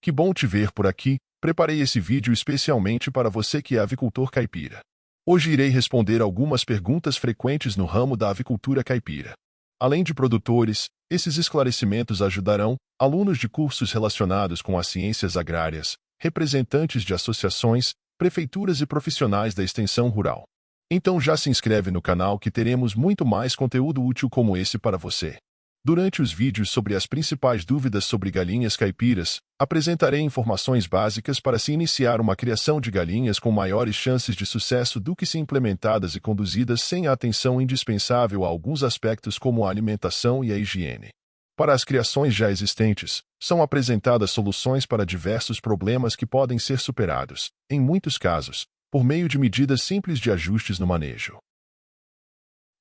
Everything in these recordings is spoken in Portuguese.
Que bom te ver por aqui. Preparei esse vídeo especialmente para você que é avicultor caipira. Hoje irei responder algumas perguntas frequentes no ramo da avicultura caipira. Além de produtores, esses esclarecimentos ajudarão alunos de cursos relacionados com as ciências agrárias, representantes de associações, prefeituras e profissionais da extensão rural. Então já se inscreve no canal que teremos muito mais conteúdo útil como esse para você. Durante os vídeos sobre as principais dúvidas sobre galinhas caipiras, apresentarei informações básicas para se iniciar uma criação de galinhas com maiores chances de sucesso do que se implementadas e conduzidas sem a atenção indispensável a alguns aspectos como a alimentação e a higiene. Para as criações já existentes, são apresentadas soluções para diversos problemas que podem ser superados, em muitos casos, por meio de medidas simples de ajustes no manejo.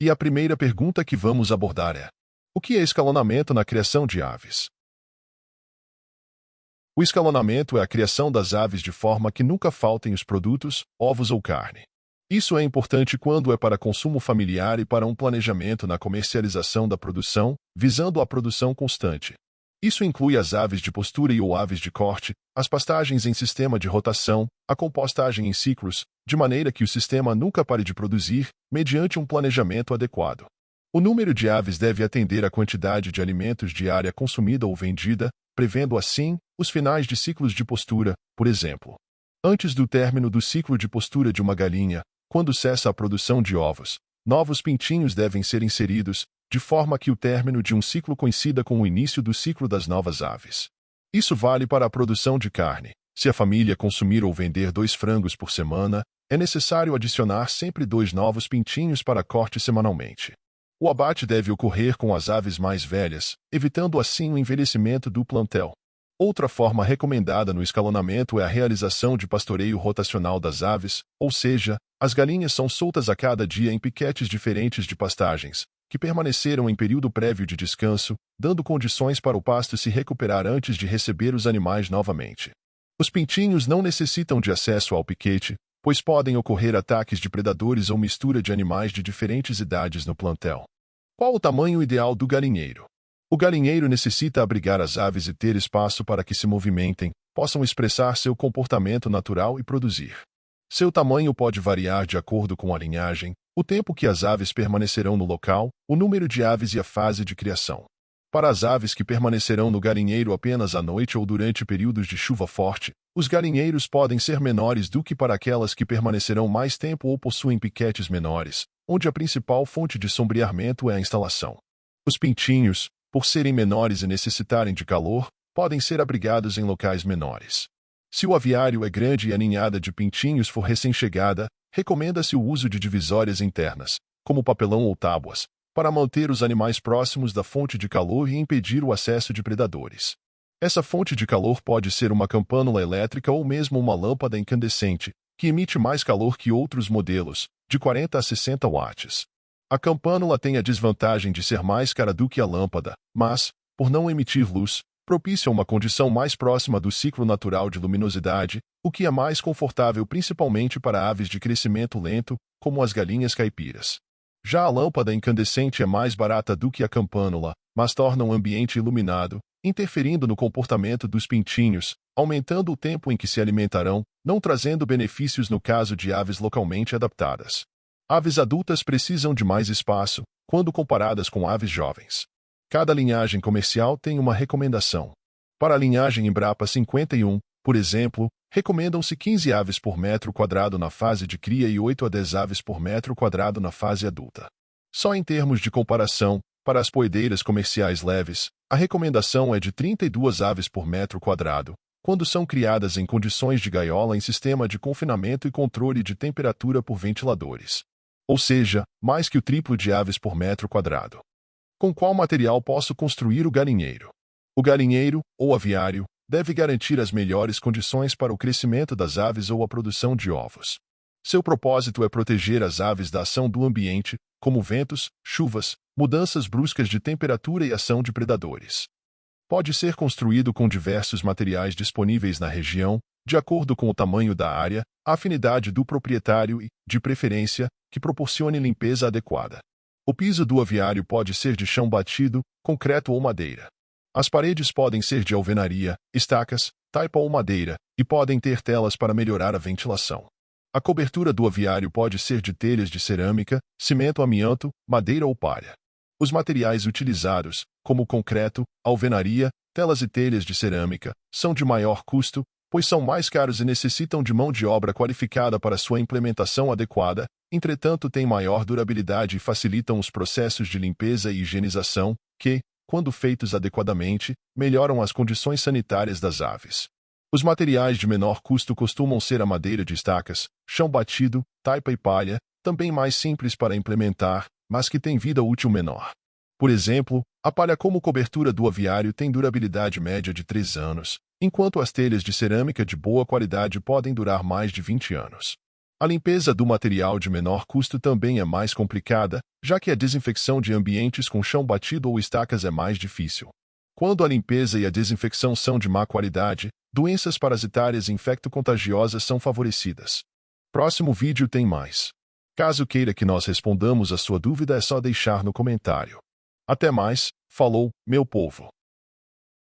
E a primeira pergunta que vamos abordar é: o que é escalonamento na criação de aves? O escalonamento é a criação das aves de forma que nunca faltem os produtos, ovos ou carne. Isso é importante quando é para consumo familiar e para um planejamento na comercialização da produção, visando a produção constante. Isso inclui as aves de postura e ou aves de corte, as pastagens em sistema de rotação, a compostagem em ciclos, de maneira que o sistema nunca pare de produzir, mediante um planejamento adequado. O número de aves deve atender à quantidade de alimentos diária consumida ou vendida, prevendo assim os finais de ciclos de postura, por exemplo. Antes do término do ciclo de postura de uma galinha, quando cessa a produção de ovos, novos pintinhos devem ser inseridos, de forma que o término de um ciclo coincida com o início do ciclo das novas aves. Isso vale para a produção de carne. Se a família consumir ou vender 2 frangos por semana, é necessário adicionar sempre 2 novos pintinhos para corte semanalmente. O abate deve ocorrer com as aves mais velhas, evitando assim o envelhecimento do plantel. Outra forma recomendada no escalonamento é a realização de pastoreio rotacional das aves, ou seja, as galinhas são soltas a cada dia em piquetes diferentes de pastagens, que permaneceram em período prévio de descanso, dando condições para o pasto se recuperar antes de receber os animais novamente. Os pintinhos não necessitam de acesso ao piquete, pois podem ocorrer ataques de predadores ou mistura de animais de diferentes idades no plantel. Qual o tamanho ideal do galinheiro? O galinheiro necessita abrigar as aves e ter espaço para que se movimentem, possam expressar seu comportamento natural e produzir. Seu tamanho pode variar de acordo com a linhagem, o tempo que as aves permanecerão no local, o número de aves e a fase de criação. Para as aves que permanecerão no galinheiro apenas à noite ou durante períodos de chuva forte, os galinheiros podem ser menores do que para aquelas que permanecerão mais tempo ou possuem piquetes menores, onde a principal fonte de sombreamento é a instalação. Os pintinhos, por serem menores e necessitarem de calor, podem ser abrigados em locais menores. Se o aviário é grande e a ninhada de pintinhos for recém-chegada, recomenda-se o uso de divisórias internas, como papelão ou tábuas, para manter os animais próximos da fonte de calor e impedir o acesso de predadores. Essa fonte de calor pode ser uma campânula elétrica ou mesmo uma lâmpada incandescente, que emite mais calor que outros modelos, de 40 a 60 watts. A campânula tem a desvantagem de ser mais cara do que a lâmpada, mas, por não emitir luz, propicia uma condição mais próxima do ciclo natural de luminosidade, o que é mais confortável principalmente para aves de crescimento lento, como as galinhas caipiras. Já a lâmpada incandescente é mais barata do que a campânula, mas torna o ambiente iluminado, interferindo no comportamento dos pintinhos, aumentando o tempo em que se alimentarão, não trazendo benefícios no caso de aves localmente adaptadas. Aves adultas precisam de mais espaço, quando comparadas com aves jovens. Cada linhagem comercial tem uma recomendação. Para a linhagem Embrapa 51, por exemplo, recomendam-se 15 aves por metro quadrado na fase de cria e 8 a 10 aves por metro quadrado na fase adulta. Só em termos de comparação, para as poedeiras comerciais leves, a recomendação é de 32 aves por metro quadrado, quando são criadas em condições de gaiola em sistema de confinamento e controle de temperatura por ventiladores. Ou seja, mais que o triplo de aves por metro quadrado. Com qual material posso construir o galinheiro? O galinheiro, ou aviário, deve garantir as melhores condições para o crescimento das aves ou a produção de ovos. Seu propósito é proteger as aves da ação do ambiente, como ventos, chuvas, mudanças bruscas de temperatura e ação de predadores. Pode ser construído com diversos materiais disponíveis na região, de acordo com o tamanho da área, a afinidade do proprietário e, de preferência, que proporcione limpeza adequada. O piso do aviário pode ser de chão batido, concreto ou madeira. As paredes podem ser de alvenaria, estacas, taipa ou madeira, e podem ter telas para melhorar a ventilação. A cobertura do aviário pode ser de telhas de cerâmica, cimento amianto, madeira ou palha. Os materiais utilizados, como concreto, alvenaria, telas e telhas de cerâmica, são de maior custo, pois são mais caros e necessitam de mão de obra qualificada para sua implementação adequada, entretanto têm maior durabilidade e facilitam os processos de limpeza e higienização, que, quando feitos adequadamente, melhoram as condições sanitárias das aves. Os materiais de menor custo costumam ser a madeira de estacas, chão batido, taipa e palha, também mais simples para implementar, mas que têm vida útil menor. Por exemplo, a palha como cobertura do aviário tem durabilidade média de 3 anos, enquanto as telhas de cerâmica de boa qualidade podem durar mais de 20 anos. A limpeza do material de menor custo também é mais complicada, já que a desinfecção de ambientes com chão batido ou estacas é mais difícil. Quando a limpeza e a desinfecção são de má qualidade, doenças parasitárias e infecto-contagiosas são favorecidas. Próximo vídeo tem mais. Caso queira que nós respondamos a sua dúvida, é só deixar no comentário. Até mais, falou, meu povo!